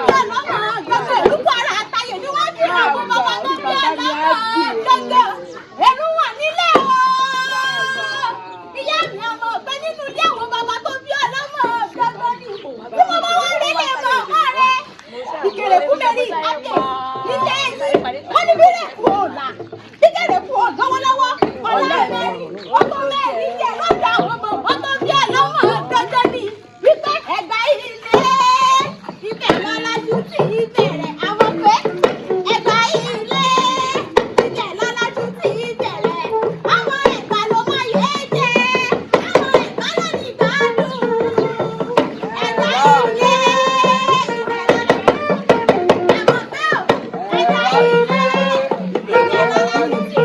bí ọlọ́mọ gbogbo ìlúkọ ara àtàyè ni wọ́n fi hàn fún bàbá tó bí ọlọ́mọ gbogbo ẹnu wà nílé o. Ìyá mi ọmọ ọ̀gbẹ́ nínú ilé àwọn bàbá tó bí ọlọ́mọ gbogbo ni tí mo bá wọ́n rí lè mọ̀ ọ̀gá rẹ̀. Ìkèrè fún mẹ́rin àtẹ̀ nílé ẹ̀yìn wọ́n ní bílẹ̀ kú ọ̀la ìkèrè fún ọ̀ lọ́wọ́lọ́wọ́ ọ̀la mẹ́rin ọkọ̀ mẹ́rin jẹ́ lọ́dọ̀ àwọn bàbá tó bí ọlọ́mọ gbogbo ni wípé ẹ̀gbá ilé ibẹ̀ lọ́lájú sí ìbẹ̀rẹ̀ àwọn pé ẹ̀gbá ilé ibẹ̀ lọ́lájú sí ìbẹ̀rẹ̀ àwọn ẹ̀gbá ló máa yé jẹ́ àwọn ẹ̀gbá ló ní gbádùn ẹ̀gbá ilé ibẹ̀ lọ́lájú àwọn pé ẹ̀gbá ilé ibẹ̀ lọ́lájú sí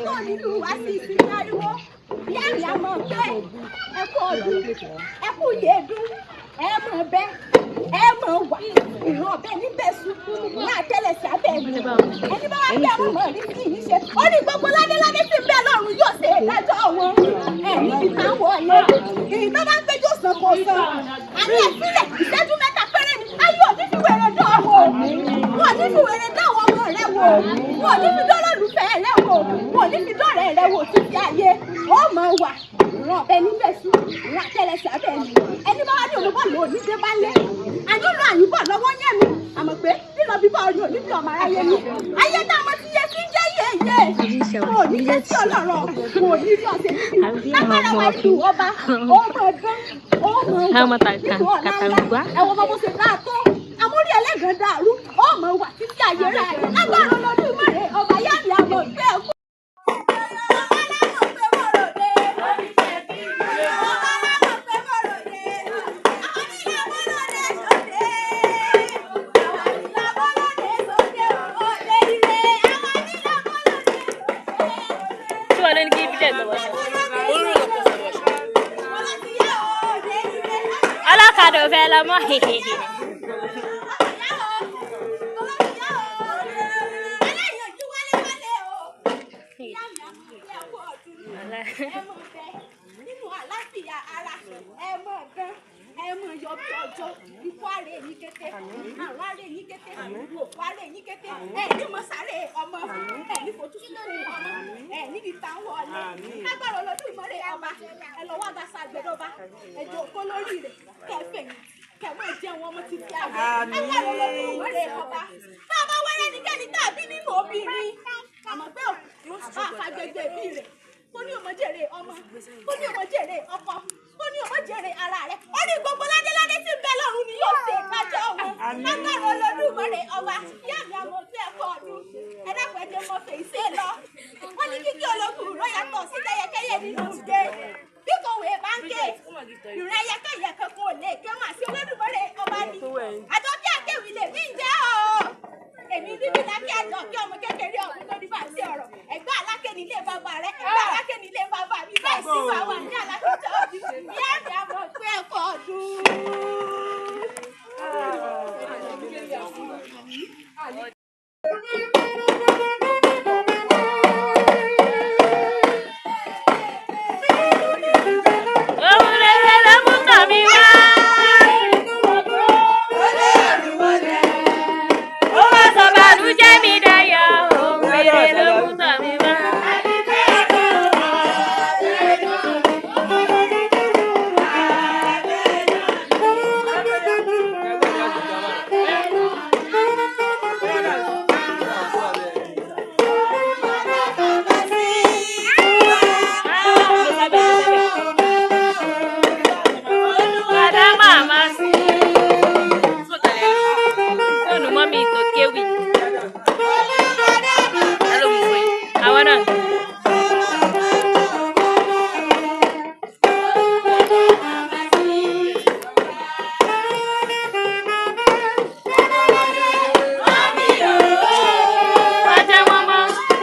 tó nílùú wá sí ìsinmi ariwo ìyá mi àmọ́ pé ẹ kú ọdún ẹ kú yèédún ẹ mọ̀ bẹ́ ẹ mọ̀ wà ìran ọ̀bẹ níbẹ̀ sùn ní àtẹ́lẹsẹ̀ abẹ́ mi ẹni bá wá gbé ọmọ mọ̀ ní sí yìí ṣe ó ní gbogbo ládéládé tí ń bẹ lọ́run yóò ṣe ìdájọ́ wọn ẹ níbi táwọn ọ̀nà èyí tó bá gbẹjọ́ sàn kò sàn àní ẹ̀sílẹ̀ ìṣẹ́jú mẹ́ta péré ni ayé òní fi wèrè dán wò wọn ní fi wèrè dán àwọn ọmọ rẹ wò wọn ní fi dọ́lọ́lùfẹ́ rẹ wò wọn ní fi dọ́rẹ̀ rẹ wò títí ayé ó mọ̀ wà ìran ọ̀bẹ níbẹ̀ sùn ìran àtẹ́lẹsẹ̀ abẹ́ mi ẹni bá wá ní olùbọ̀ lò ní dé bá lẹ́ àyùnlọ àyùbọ̀ lọ́wọ́ yẹn mi àmọ́ pé lílọ bíbọ̀ ọdún òní fi ọmọ aráyé mi ayé tá a mọ̀ ti yẹ kí ń jẹ́ yéèyé kò ní jẹ́ sí ọlọ́rọ̀ kò ní rí ọ̀sẹ̀ níbi lágbára wa ìlú ọba ó mọ̀ dán ó mọ̀ wà nínú ọ̀la ńlá ẹ̀wọ̀n bọ́ bó ṣe dáa tó amórí ẹlẹ́gàn dàrú ó mọ̀ wà títí ayé rẹ̀ lágbára ọlọ́dún mọ̀rẹ́ ọba yá mi àmọ̀ gbé ẹ̀kú. Alakado vela morre. Nínú àlàáfíà ara ẹ mọ̀ gan ẹ mọ̀ yọ bí ọjọ́ ikú àárẹ̀ yín kété àrùn àárẹ̀ yín kété òkú àárẹ̀ yín kété ẹ ní mọ̀sáré ọmọ ẹ ní fojú sínú ọmọ ẹ níbi táwọn ọ̀lẹ́ lágbára ọlọ́dún ìmọ̀lẹ̀ ọba ẹ lọ́wọ́ àgbàsá àgbẹ̀dọ́ba ẹjọ́ kó lórí rẹ̀ kẹfẹ̀yìn kẹwọ́ ìjẹun ọmọ títí àgbẹ̀ lágbára ọlọ́dún ìmọ̀lẹ̀ ọba tá a bá wẹ́rẹ́ nìkẹ́ni tàbí nínú obìnrin àmọ́ pé àfàgbègbè bí rẹ̀ kó ní ọmọ jèrè ọmọ kó ní ọmọ jèrè ọkọ kó ní ọmọ jèrè ara rẹ̀ ó ní gbogbo ládéládé tí ń bẹ lọ́run ni yóò ṣe ìkájọ́ wọn lágbára Olódùmarè ọba ìyá mi àmọ́ sí ẹ̀kọ́ ọdún ẹ̀dàpẹ̀jẹ̀ mọ fèsì lọ wọ́n ní kíkí ológun rọ yàtọ̀ sí kẹ́yẹkẹ́yẹ nínú ìdè bí kò wé báńkì ìrìn ẹyẹkẹ́yẹ kankan ò lè kẹ́wọ̀n àti Olódùmarè ọba ni àjọ kí akéwì lè mí jẹ́ ọ́ èmi bíbí lákẹ́ àjọ kí ọmọ kékeré ọ̀hún tó ní bá sí ọ̀rọ̀ ẹ̀gbá aláké nílé bàbá rẹ̀ ẹ̀gbá aláké nílé bàbá mi bẹ́ẹ̀ sí wà wà ní alákòóso ọdún ìyá mi àmọ́ pé ẹ̀kọ́ ọdún.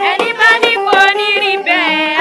Anybody for the repair,